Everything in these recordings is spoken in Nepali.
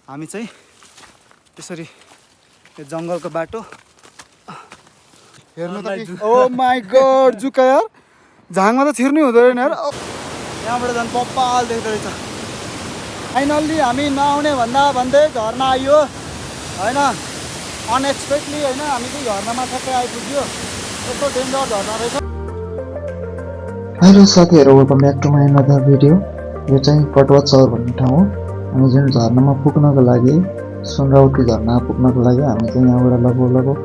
हामी चाहिँ त्यसरी यो जङ्गलको बाटो हेर्नु त ओ माई गड जुका यार झाङमा त छिर्नै हुँदो रहेन यार यहाँबाट झन् पप्पाल देख्दो रहेछ फाइनल्ली हामी नआउने भन्दै झर्ना आइयो होइन अनएक्सपेक्टली होइन हामी चाहिँ झर्नामा ठ्याक्कै आइपुग्यो यस्तो डेन्जर झर्ना रहेछ। हेलो साथीहरू, welcome back to my another video. यो चाहिँ कटवा चर भन्ने ठाउँ हो। हामी जुन झर्नामा पुग्नको लागि सुनराउती झर्ना पुग्नको लागि हामी चाहिँ यहाँबाट लगभग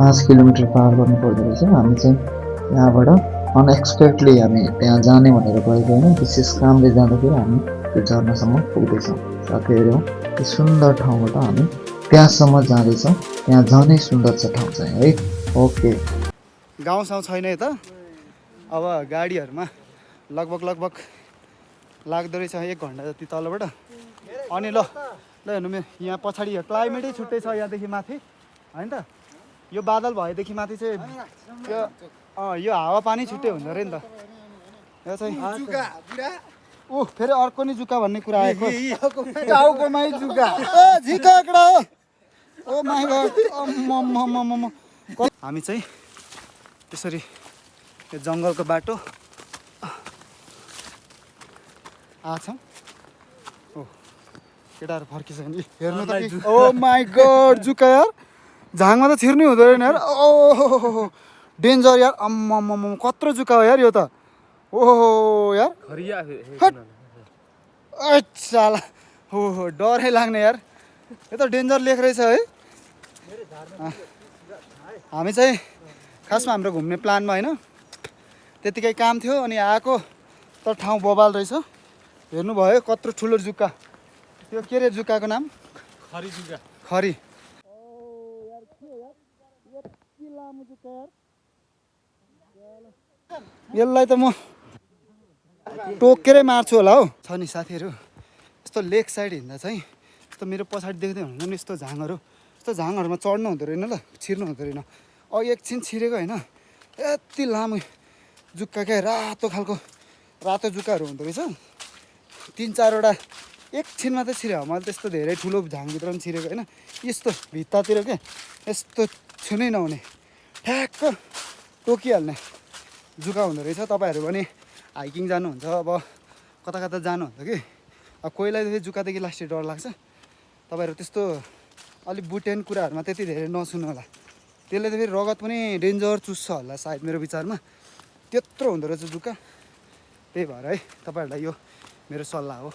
5 किलोमिटर पार गर्नु पर्दो रहेछ। हामी चाहिँ यहाँबाट अनएक्सपेक्टली हामी त्यहाँ जाने भनेर गएको होइन, विशेष कामले जाँदाखेरि हामी त्यो झर्नासम्म पुग्दैछौँ। साथीहरू, यो सुन्दर ठाउँबाट हामी त्यहाँसम्म जाँदैछौँ। त्यहाँ झनै सुन्दर छ ठाउँ चाहिँ है। ओके, गाउँसाउँ छैन यता। अब गाडीहरूमा लगभग लाग्दो रहेछ 1 घन्टा जति तलबाट। अनि ल हेर्नु यहाँ पछाडि क्लाइमेटै छुट्टै छ यहाँदेखि माथि होइन त। यो बादल भएदेखि माथि चाहिँ यो हावापानी छुट्टै हुँदो रहेछ नि त। यो चाहिँ फेरि अर्को नि जुका भन्ने कुरा आएको टाउकोमै जुका झिका कडा हो। ओ माई गड हामी चाहिँ त्यसरी यो जङ्गलको बाटो आछौँ। ओ केटाहरू फर्किसक्यो हेर्नु त ओ माई गड जुका यार झाङमा त छिर्नै हुँदो रहेन यार। ओ डेन्जर यार अम्म कत्रो जुका हो यार यो त। ओहो यार साला हो डरै लाग्ने यार। यो त डेन्जर लेख रहेछ है। हामी चाहिँ खासमा हाम्रो घुम्ने प्लानमा होइन, त्यतिकै काम थियो अनि आएको त ठाउँ बबाल रहेछ। हेर्नुभयो कत्रो ठुलो जुका। त्यो के रे जुकाको नाम? खरी जुका। खरी यसलाई त म टोकेरै मार्छु होला हौ। छ नि साथीहरू, यस्तो लेक साइड हिँड्दा चाहिँ यस्तो मेरो पछाडि देख्दै हुनुहुन्छ नि यस्तो झाङहरू, यस्तो झाङहरूमा चढ्नु हुँदो रहेन ल, छिर्नु हुँदो रहेन। एकछिन छिरेको होइन, यति लामो जुक्का क्या रातो खालको रातो जुक्काहरू हुँदो रहेछ। 3-4वटा एकछिनमा त छिर्यो। मैले त्यस्तो धेरै ठुलो झाङभित्र पनि छिरेको होइन, यस्तो भित्तातिर क्या यस्तो छुनै नहुने ठ्याक्क टोकिहाल्ने जुका हुँदो रहेछ। तपाईँहरू पनि हाइकिङ जानुहुन्छ, अब कता कता जानुहुन्छ कि अब कोहीलाई फेरि जुकादेखि लास्टै डर लाग्छ। तपाईँहरू त्यस्तो अलिक बुटेन कुराहरूमा त्यति धेरै नसुन्नु होला, त्यसले त फेरि रगत पनि डेन्जर चुस्छ होला सायद मेरो विचारमा। त्यत्रो हुँदो रहेछ जुका। त्यही भएर है तपाईँहरूलाई यो मेरो सल्लाह हो।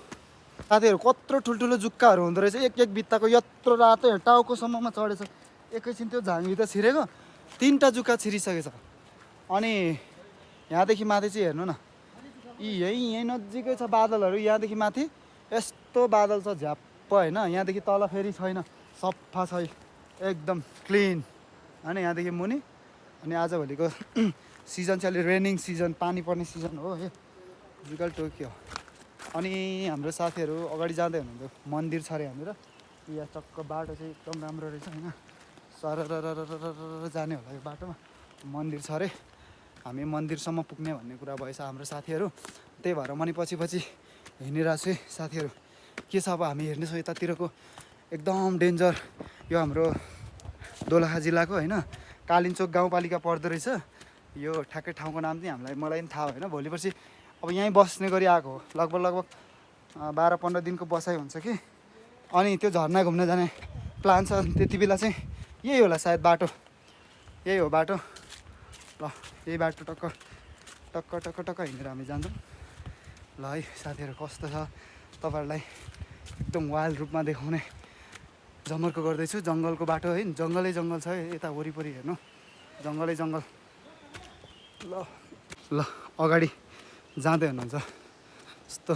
साथीहरू कत्रो ठुल्ठुलो जुक्काहरू हुँदो रहेछ, एक बित्ताको यत्रो रातो टाउकोसम्ममा चढेछ। एकैछिन त्यो झाङभित्र छिरेको 3टा जुका छिरिसकेछ। अनि यहाँदेखि माथि चाहिँ हेर्नु न, यहीँ नजिकै छ बादलहरू। यहाँदेखि माथि यस्तो बादल छ झ्याप्प होइन, यहाँदेखि तल फेरि छैन, सफा छ एकदम क्लिन होइन यहाँदेखि मुनि। अनि आजभोलिको सिजन चाहिँ अलि रेनिङ सिजन, पानी पर्ने सिजन हो यो जुगल टोकियो। अनि हाम्रो साथीहरू अगाडि जाँदै हुनुहुन्छ, मन्दिर छ अरे यहाँनिर। यहाँ चक्क बाटो चाहिँ एकदम राम्रो रहेछ होइन, सरर जाने होला यो बाटोमा। मन्दिर छ अरे, हामी मन्दिरसम्म पुग्ने भन्ने कुरा भएछ हाम्रो साथीहरू। त्यही भएर मनी पछि हिँडिरहेको छु है साथीहरू। के छ अब हामी हेर्नेछौँ यतातिरको एकदम डेन्जर यो हाम्रो दोलखा जिल्लाको होइन कालिन्चोक गाउँपालिका पर्दो रहेछ यो। ठ्याक्कै ठाउँको नाम चाहिँ मलाई पनि थाहा होइन। भोलि पर्सि अब यहीँ बस्ने गरी आएको हो। लगभग 12-15 दिनको बसाइ हुन्छ कि। अनि त्यो झर्ना घुम्न जाने प्लान छ। त्यति बेला चाहिँ यही होला सायद बाटो, यही हो बाटो। ल यही बाटो टक्क हिँडेर हामी जान्छौँ। ल है साथीहरू, कस्तो छ तपाईँहरूलाई एकदम वाइल्ड रूपमा देखाउने जमर्को गर्दैछु। जङ्गलको बाटो है, जङ्गलै जङ्गल छ यता वरिपरि हेर्नु, जङ्गलै जङ्गल। ल अगाडि जाँदै हुनुहुन्छ, यस्तो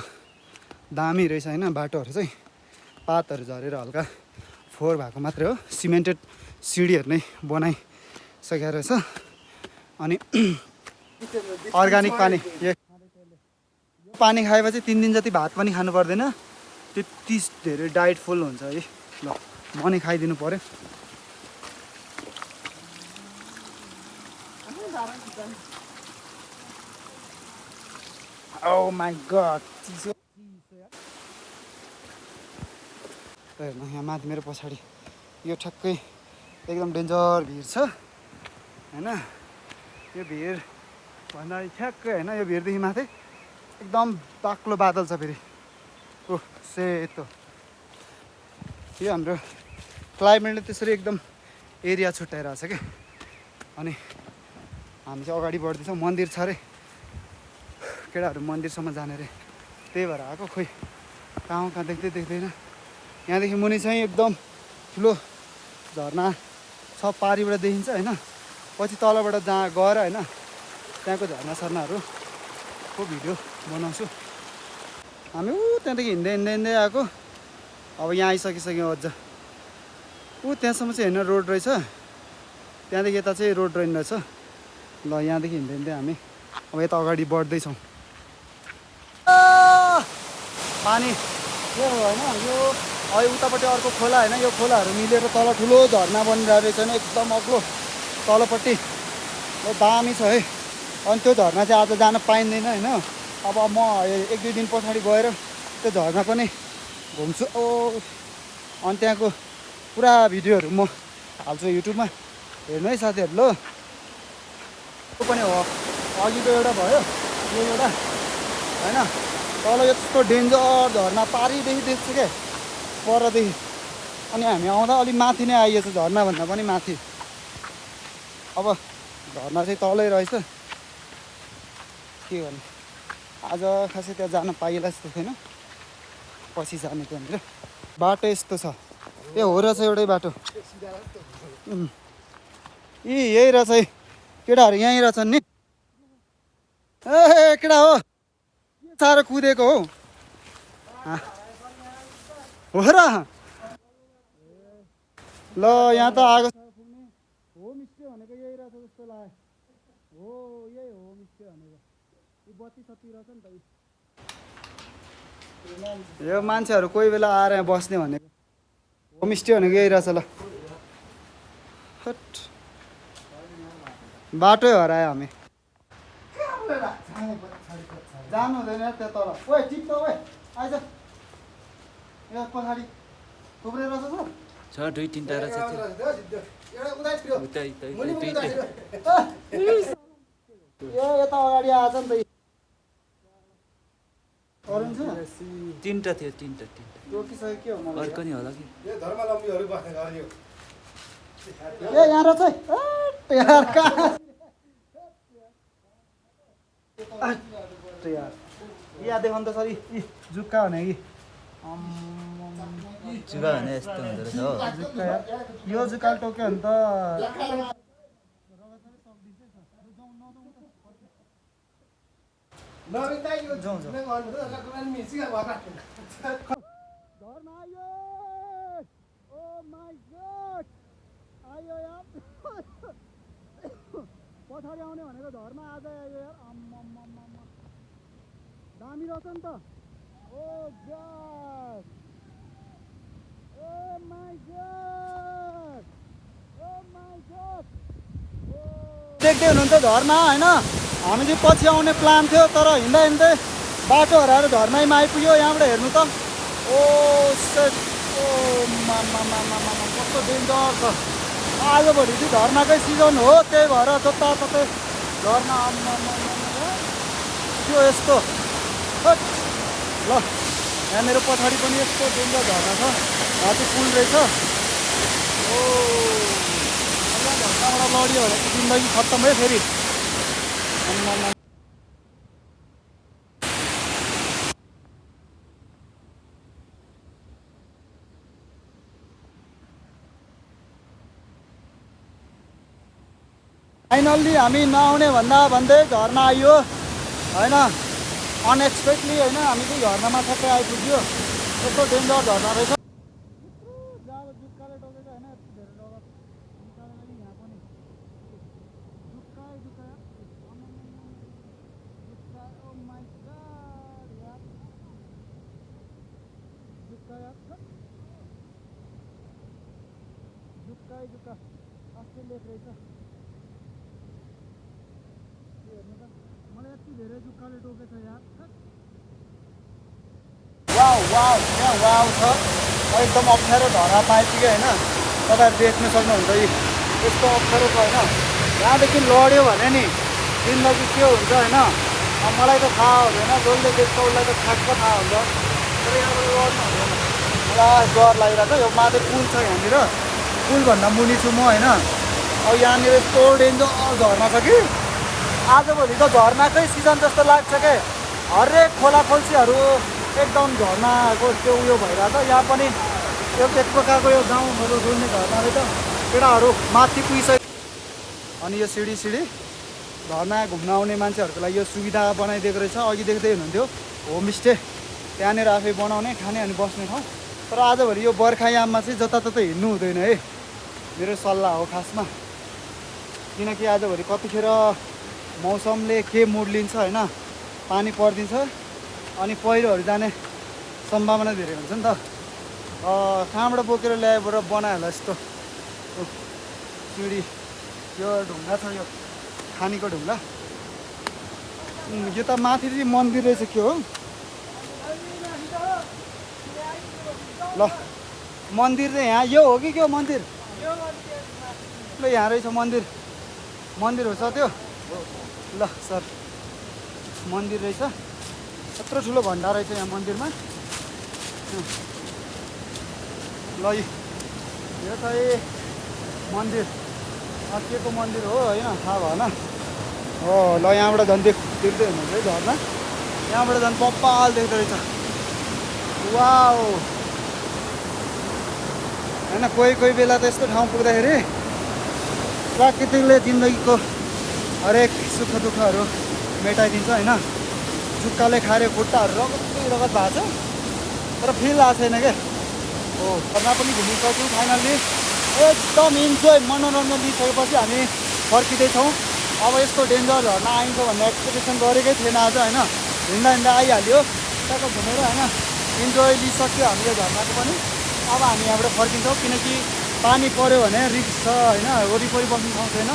दामी रहेछ होइन बाटोहरू चाहिँ। पातहरू झरेर हल्का फोहोर भएको मात्रै हो, सिमेन्टेड सिँढीहरू नै बनाइसकेको रहेछ। अनि अर्ग्यानिक पानी, यो पानी खाएपछि 3 दिन जति भात पनि खानु पर्दैन, त्यति धेरै डाइट फुल हुन्छ है। ल म नि खाइदिनु पऱ्यो। ओ माई गड, चिसो हेर्नु यहाँ माथि मेरो पछाडि यो ठ्याक्कै एकदम डेन्जर भिर छ होइन। यो भिर भन्दा ठ्याक्कै होइन, यो भिरदेखि माथि एकदम बाक्लो बादल छ फेरि। ओ सेतो, यो हाम्रो क्लाइमेटले त्यसरी एकदम एरिया छुट्याइरहेछ क्या। अनि हामी चाहिँ अगाडि बढ्दैछौँ। मन्दिर छ अरे, केटाहरू मन्दिरसम्म जाने अरे, त्यही भएर आएको। खोइ कहाँ कहाँ देख्दैन। यहाँदेखि मुनि चाहिँ एकदम ठुलो झरना छ, पारिबाट देखिन्छ होइन। पछि तलबाट जहाँ गएर होइन त्यहाँको झरना सर्नाहरूको भिडियो बनाउँछु। हामी त्यहाँदेखि हिँड्दै आएको। अब यहाँ आइसकिसक्यौँ। अझ त्यहाँसम्म चाहिँ हेर्न रोड रहेछ, त्यहाँदेखि यता चाहिँ रोड रहेछ। ल यहाँदेखि हिँड्दै हामी अब यता अगाडि बढ्दैछौँ। पानी के हो होइन, यो अहिले उतापट्टि अर्को खोला होइन, यो खोलाहरू मिलेर तल ठुलो झरना बनिरहेको रहेछ होइन, एकदम अग्लो तलपट्टि। दामी छ है। अनि त्यो झरना चाहिँ आज जान पाइँदैन होइन। अब म 1-2 दिन पछाडि गएर त्यो झरना पनि घुम्छु। अनि त्यहाँको पुरा भिडियोहरू म हाल्छु युट्युबमा, हेर्नु है साथीहरू। ल त्यो पनि हो, अघिको एउटा भयो, यो एउटा होइन। तल यस्तो डेन्जर झरना पारिदेखि देख्छ क्या, परदेखि। अनि हामी आउँदा अलिक माथि नै आइएछ, झरनाभन्दा पनि माथि। अब झरना चाहिँ तलै रहेछ, के गर्नु। आज खासै त्यहाँ जान पाइएला जस्तो थिएन, पछि जाने त्यहाँनिर। बाटो यस्तो छ, ए हो रहेछ एउटै बाटो। यही रहेछ है, केटाहरू यहीँ रहेछन् नि। ए केटा हो, साह्रो कुदेको हो र। ल यहाँ त आएको होमस्टे भनेको यही रहेछ जस्तो लाग्यो। हो यही होमस्टे भनेको, यो बत्ती सत्ती रहेछ नि त। यो मान्छेहरू कोही बेला आएर यहाँ बस्ने भनेको होमस्टे भनेको यही रहेछ। ल बाटै हरायो हामी, जानु हुँदैन त्यहाँ तल। ओए टिप्छ ओए, आइज यो पछाडि थुप्रै रहेछ छ 2-3टा रहेछ। यता अगाडि आएछ नि त। अरू छ 3टा थियो, 3टा रोकिसक्यो के हो मलाई। अर्को नि होला कि। ए यहाँ रहेछ है यार, कहाँ यार यहाँ देखाउनु त सरी। जुक्का भने कि जुगा भने यस्तो हुँदो रहेछ हो। जुक्का यार, यो जुक्काले टोक्यो भने त पछाडि आउने भनेको झर्ना आज आयो यार। दामी रहेछ नि त। Oh God, oh my God, oh my God. देख्दै हुनुहुन्छ झर्ना होइन। हामी चाहिँ पछि आउने प्लान थियो, तर हिँड्दै बाटो हराएर झर्नामा आइपुग्यो। यहाँबाट हेर्नु त, ओ सेट, ओ कस्तो डेन्जर छ। आजभोलि चाहिँ झर्नाकै सिजन हो, त्यही भएर जताततै झर्ना त्यो यस्तो। ल यहाँ मेरो पछाडि पनि यस्तो डेन्जर झर्ना छ, माथि पुल रहेछ। ओ झर्नाबाट लड्यो भने जिन्दगी खत्तम है फेरि। फाइनल्ली हामी नआउने भन्दै झर्ना आइयो होइन। अनएक्सपेक्टली होइन, हामी चाहिँ झर्नामा ठ्याक्कै आइपुग्यो। यस्तो डेन्जर झर्ना रहेछ। जुक्काले टोकेको होइन, यति धेरै डर जुक्काले यहाँ पनि जुक्का। ओ माय गॉड यार, जुक्का अस्ति लेख रहेछ। मलाई यति धेरै जुक्काले टोकेछ यार। वाउ वाउ, यहाँ वाउ छ। एकदम अप्ठ्यारो झर्ना पाइपुग्यो होइन तपाईँहरू देख्न सक्नुहुन्छ यस्तो अप्ठ्यारो छ होइन यहाँदेखि लड्यो भने नि जिन्दगी के हुन्छ होइन मलाई त थाहा हुँदैन जसले देख्छ उसलाई त ठ्याक्क थाहा हुन्छ तर यहाँबाट लड्नु हुँदैन मलाई डर लागिरहेको छ यो माथि पुल छ यहाँनिर पुलभन्दा मुनि छु म होइन अब यहाँनिर यस्तो डेन्जर झर्ना छ कि आजभोलि त झर्नाकै सिजन जस्तो लाग्छ के हरेक खोलाखोल्सीहरू एकदम झर्नाको त्यो उयो भइरहेछ यहाँ पनि एक प्रकारको यो गाउँहरू डुल्ने झर्ना रहेछ केटाहरू माथि पुगिसक्यो अनि यो सिडी झर्ना घुम्न आउने मान्छेहरूको लागि यो सुविधा बनाइदिएको रहेछ अघि देख्दै हुनुहुन्थ्यो होमस्टे त्यहाँनिर आफै बनाउने खाने अनि बस्ने ठाउँ तर आजभोलि यो बर्खायाममा चाहिँ जताततै हिँड्नु हुँदैन है मेरो सल्लाह हो खासमा किनकि आजभोलि कतिखेर मौसमले के मोड लिन्छ होइन पानी परिदिन्छ अनि पहिरोहरू जाने सम्भावना धेरै हुन्छ नि त कहाँबाट बोकेर ल्याएर बनायो होला यस्तो सिडी यो ढुङ्गा छ यो खानीको ढुङ्गा यो त माथि चाहिँ मन्दिर रहेछ के हो ल मन्दिर चाहिँ यहाँ यो हो कि के हो मन्दिर ल यहाँ रहेछ मन्दिर हो छ त्यो ल सर मन्दिर रहेछ यत्रो ठुलो भण्डार रहेछ यहाँ मन्दिरमा ल यो चाहिँ मन्दिर के को मन्दिर हो होइन थाहा भएन हो ल यहाँबाट झन् देख्दै हुनुहुन्छ है झर्ना यहाँबाट झन् पप्पाल देख्दो रहेछ वाउ होइन कोही बेला त यस्तो ठाउँ पुग्दाखेरि प्राकृतिकले जिन्दगीको हरेक सुख दुःखहरू मेटाइदिन्छ होइन जुक्काले खाएर खुट्टाहरू रगत भएको छ तर फिल आएको छैन क्या हो झर्ना पनि घुमिसक्यौँ फाइनल्ली एकदम इन्जोय मनोरञ्जन लिइसकेपछि हामी फर्किँदैछौँ अब यस्तो डेन्जर झर्ना आइन्छ भन्ने एक्सपेक्टेसन गरेकै थिएन आज होइन हिँड्दा आइहाल्यो त्यहाँको घुमेर होइन इन्जोय लिइसक्यो हामी यो झर्नाको पनि अब हामी यहाँबाट फर्किन्छौँ किनकि पानी पऱ्यो भने रिस्क छ होइन वरिपरि बस्नु ठाउँ छैन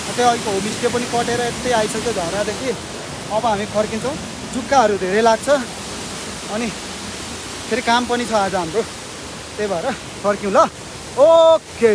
त्यो अहिलेको होमस्टे पनि कटेर यतै आइसक्यो झर्नादेखि अब हामी फर्किन्छौँ जुक्काहरू धेरै लाग्छ अनि फेरि काम पनि छ आज हाम्रो त्यही भएर फर्क्यौँ ल ओके